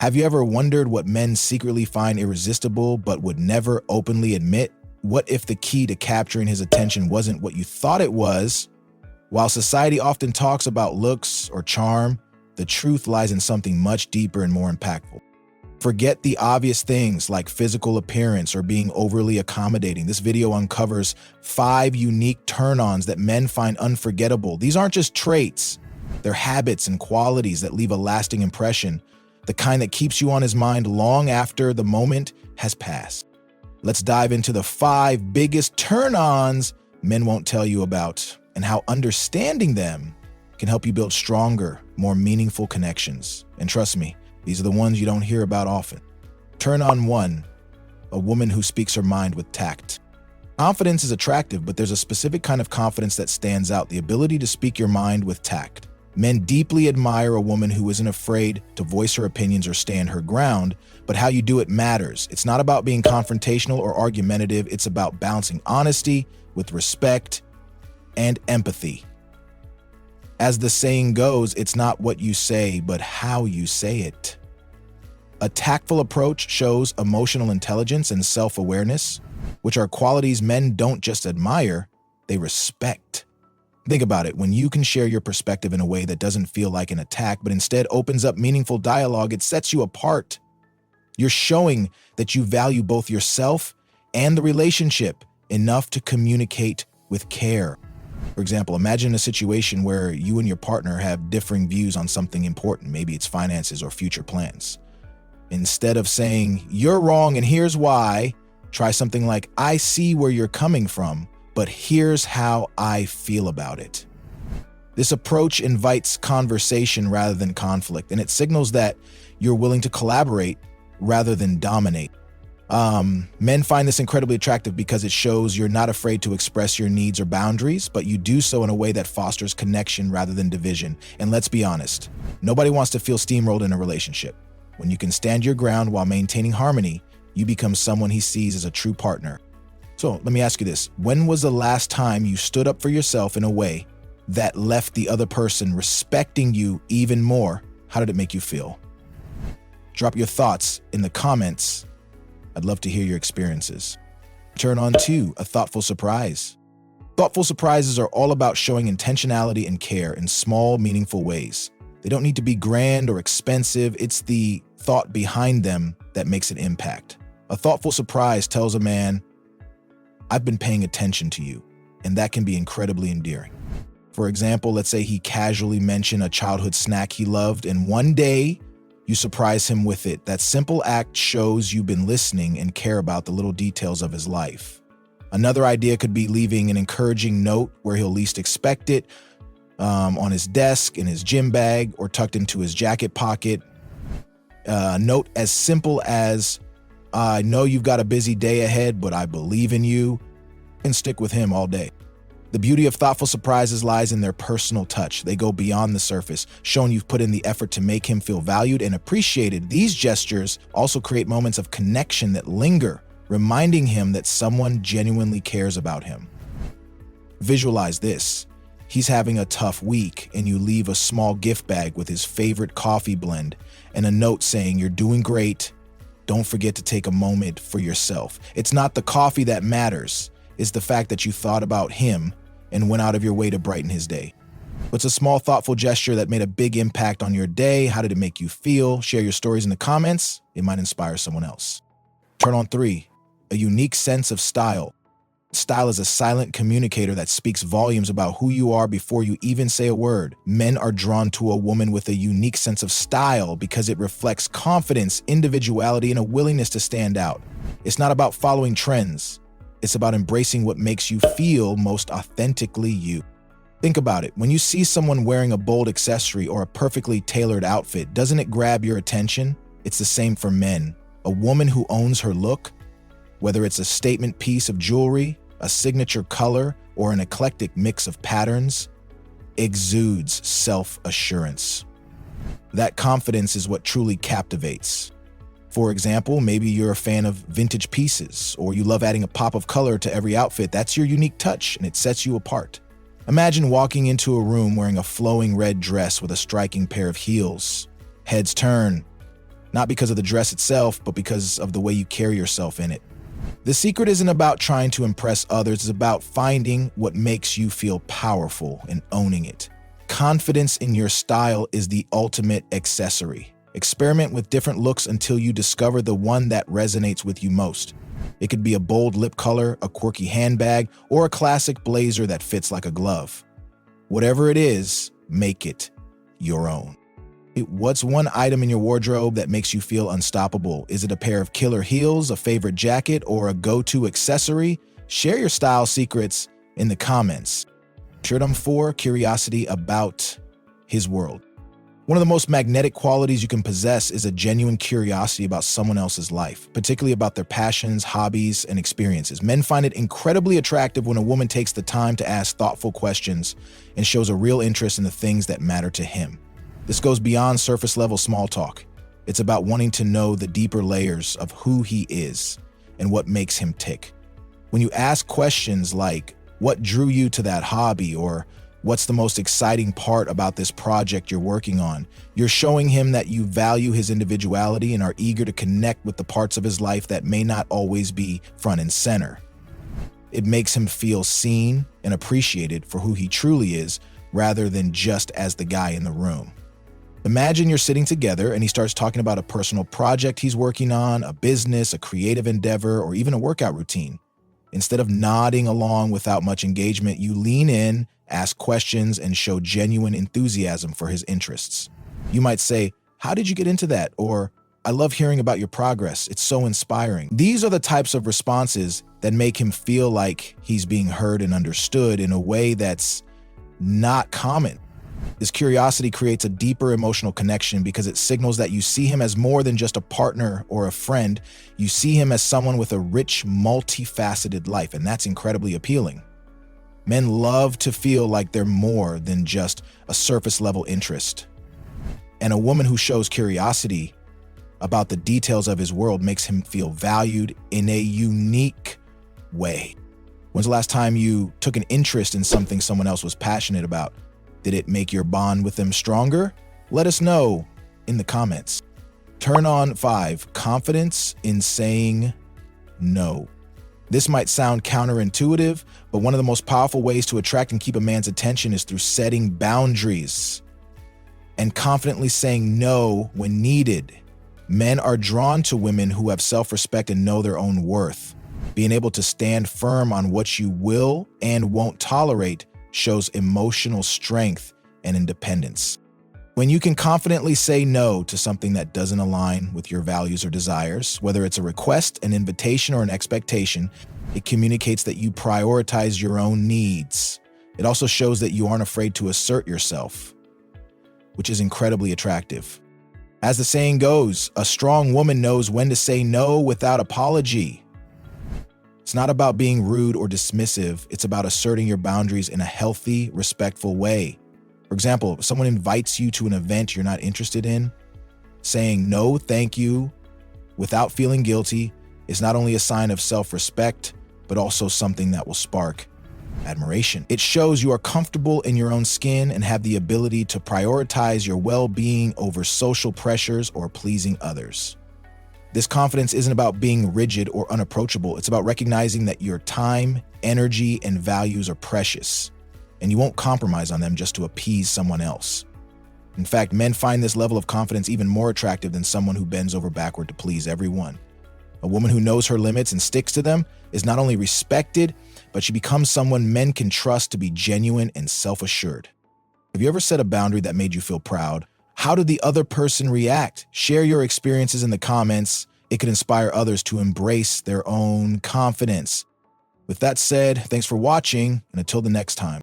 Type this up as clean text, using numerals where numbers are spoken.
Have you ever wondered what men secretly find irresistible but would never openly admit? What if the key to capturing his attention wasn't what you thought it was? While society often talks about looks or charm, the truth lies in something much deeper and more impactful. Forget the obvious things like physical appearance or being overly accommodating. This video uncovers 5 unique turn-ons that men find unforgettable. These aren't just traits, they're habits and qualities that leave a lasting impression, the kind that keeps you on his mind long after the moment has passed. Let's dive into the 5 biggest turn-ons men won't tell you about, and how understanding them can help you build stronger, more meaningful connections. And trust me, these are the ones you don't hear about often. Turn-on 1, a woman who speaks her mind with tact. Confidence is attractive, but there's a specific kind of confidence that stands out, the ability to speak your mind with tact. Men deeply admire a woman who isn't afraid to voice her opinions or stand her ground, but how you do it matters. It's not about being confrontational or argumentative, it's about balancing honesty with respect and empathy. As the saying goes, it's not what you say, but how you say it. A tactful approach shows emotional intelligence and self-awareness, which are qualities men don't just admire, they respect. Think about it. When you can share your perspective in a way that doesn't feel like an attack, but instead opens up meaningful dialogue, it sets you apart. You're showing that you value both yourself and the relationship enough to communicate with care. For example, imagine a situation where you and your partner have differing views on something important. Maybe it's finances or future plans. Instead of saying, "You're wrong and here's why," try something like, "I see where you're coming from, but here's how I feel about it." This approach invites conversation rather than conflict, and it signals that you're willing to collaborate rather than dominate. Men find this incredibly attractive because it shows you're not afraid to express your needs or boundaries, but you do so in a way that fosters connection rather than division. And let's be honest, nobody wants to feel steamrolled in a relationship. When you can stand your ground while maintaining harmony, you become someone he sees as a true partner. So let me ask you this. When was the last time you stood up for yourself in a way that left the other person respecting you even more? How did it make you feel? Drop your thoughts in the comments. I'd love to hear your experiences. Turn-on 2, a thoughtful surprise. Thoughtful surprises are all about showing intentionality and care in small, meaningful ways. They don't need to be grand or expensive. It's the thought behind them that makes an impact. A thoughtful surprise tells a man, "I've been paying attention to you," and that can be incredibly endearing. For example, let's say he casually mentioned a childhood snack he loved, and one day you surprise him with it. That simple act shows you've been listening and care about the little details of his life. Another idea could be leaving an encouraging note where he'll least expect it, on his desk, in his gym bag, or tucked into his jacket pocket. A note as simple as, "I know you've got a busy day ahead, but I believe in you," can stick with him all day. The beauty of thoughtful surprises lies in their personal touch. They go beyond the surface, showing you've put in the effort to make him feel valued and appreciated. These gestures also create moments of connection that linger, reminding him that someone genuinely cares about him. Visualize this. He's having a tough week, and you leave a small gift bag with his favorite coffee blend and a note saying, "You're doing great. Don't forget to take a moment for yourself." It's not the coffee that matters. It's the fact that you thought about him and went out of your way to brighten his day. What's a small, thoughtful gesture that made a big impact on your day? How did it make you feel? Share your stories in the comments. It might inspire someone else. Turn-on 3, a unique sense of style. Style is a silent communicator that speaks volumes about who you are before you even say a word. Men are drawn to a woman with a unique sense of style because it reflects confidence, individuality, and a willingness to stand out. It's not about following trends. It's about embracing what makes you feel most authentically you. Think about it. When you see someone wearing a bold accessory or a perfectly tailored outfit, doesn't it grab your attention? It's the same for men. A woman who owns her look, whether it's a statement piece of jewelry, a signature color, or an eclectic mix of patterns, exudes self-assurance. That confidence is what truly captivates. For example, maybe you're a fan of vintage pieces, or you love adding a pop of color to every outfit. That's your unique touch, and it sets you apart. Imagine walking into a room wearing a flowing red dress with a striking pair of heels. Heads turn, not because of the dress itself, but because of the way you carry yourself in it. The secret isn't about trying to impress others, it's about finding what makes you feel powerful and owning it. Confidence in your style is the ultimate accessory. Experiment with different looks until you discover the one that resonates with you most. It could be a bold lip color, a quirky handbag, or a classic blazer that fits like a glove. Whatever it is, make it your own. What's one item in your wardrobe that makes you feel unstoppable? Is it a pair of killer heels, a favorite jacket, or a go-to accessory? Share your style secrets in the comments. Turn-On 4, curiosity about his world. One of the most magnetic qualities you can possess is a genuine curiosity about someone else's life, particularly about their passions, hobbies, and experiences. Men find it incredibly attractive when a woman takes the time to ask thoughtful questions and shows a real interest in the things that matter to him. This goes beyond surface-level small talk. It's about wanting to know the deeper layers of who he is and what makes him tick. When you ask questions like, what drew you to that hobby, or what's the most exciting part about this project you're working on, you're showing him that you value his individuality and are eager to connect with the parts of his life that may not always be front and center. It makes him feel seen and appreciated for who he truly is, rather than just as the guy in the room. Imagine you're sitting together and he starts talking about a personal project he's working on, a business, a creative endeavor, or even a workout routine. Instead of nodding along without much engagement, you lean in, ask questions, and show genuine enthusiasm for his interests. You might say, "How did you get into that?" Or, "I love hearing about your progress. It's so inspiring." These are the types of responses that make him feel like he's being heard and understood in a way that's not common. This curiosity creates a deeper emotional connection because it signals that you see him as more than just a partner or a friend. You see him as someone with a rich, multifaceted life, and that's incredibly appealing. Men love to feel like they're more than just a surface-level interest. And a woman who shows curiosity about the details of his world makes him feel valued in a unique way. When's the last time you took an interest in something someone else was passionate about? Did it make your bond with them stronger? Let us know in the comments. Turn-On 5, confidence in saying no. This might sound counterintuitive, but one of the most powerful ways to attract and keep a man's attention is through setting boundaries and confidently saying no when needed. Men are drawn to women who have self-respect and know their own worth. Being able to stand firm on what you will and won't tolerate shows emotional strength and independence. When you can confidently say no to something that doesn't align with your values or desires, whether it's a request, an invitation, or an expectation, it communicates that you prioritize your own needs. It also shows that you aren't afraid to assert yourself, which is incredibly attractive. As the saying goes, a strong woman knows when to say no without apology. It's not about being rude or dismissive. It's about asserting your boundaries in a healthy, respectful way. For example, if someone invites you to an event you're not interested in, saying no, thank you, without feeling guilty is not only a sign of self-respect, but also something that will spark admiration. It shows you are comfortable in your own skin and have the ability to prioritize your well-being over social pressures or pleasing others. This confidence isn't about being rigid or unapproachable. It's about recognizing that your time, energy, and values are precious, and you won't compromise on them just to appease someone else. In fact, men find this level of confidence even more attractive than someone who bends over backward to please everyone. A woman who knows her limits and sticks to them is not only respected, but she becomes someone men can trust to be genuine and self-assured. Have you ever set a boundary that made you feel proud? How did the other person react? Share your experiences in the comments. It could inspire others to embrace their own confidence. With that said, thanks for watching, and until the next time.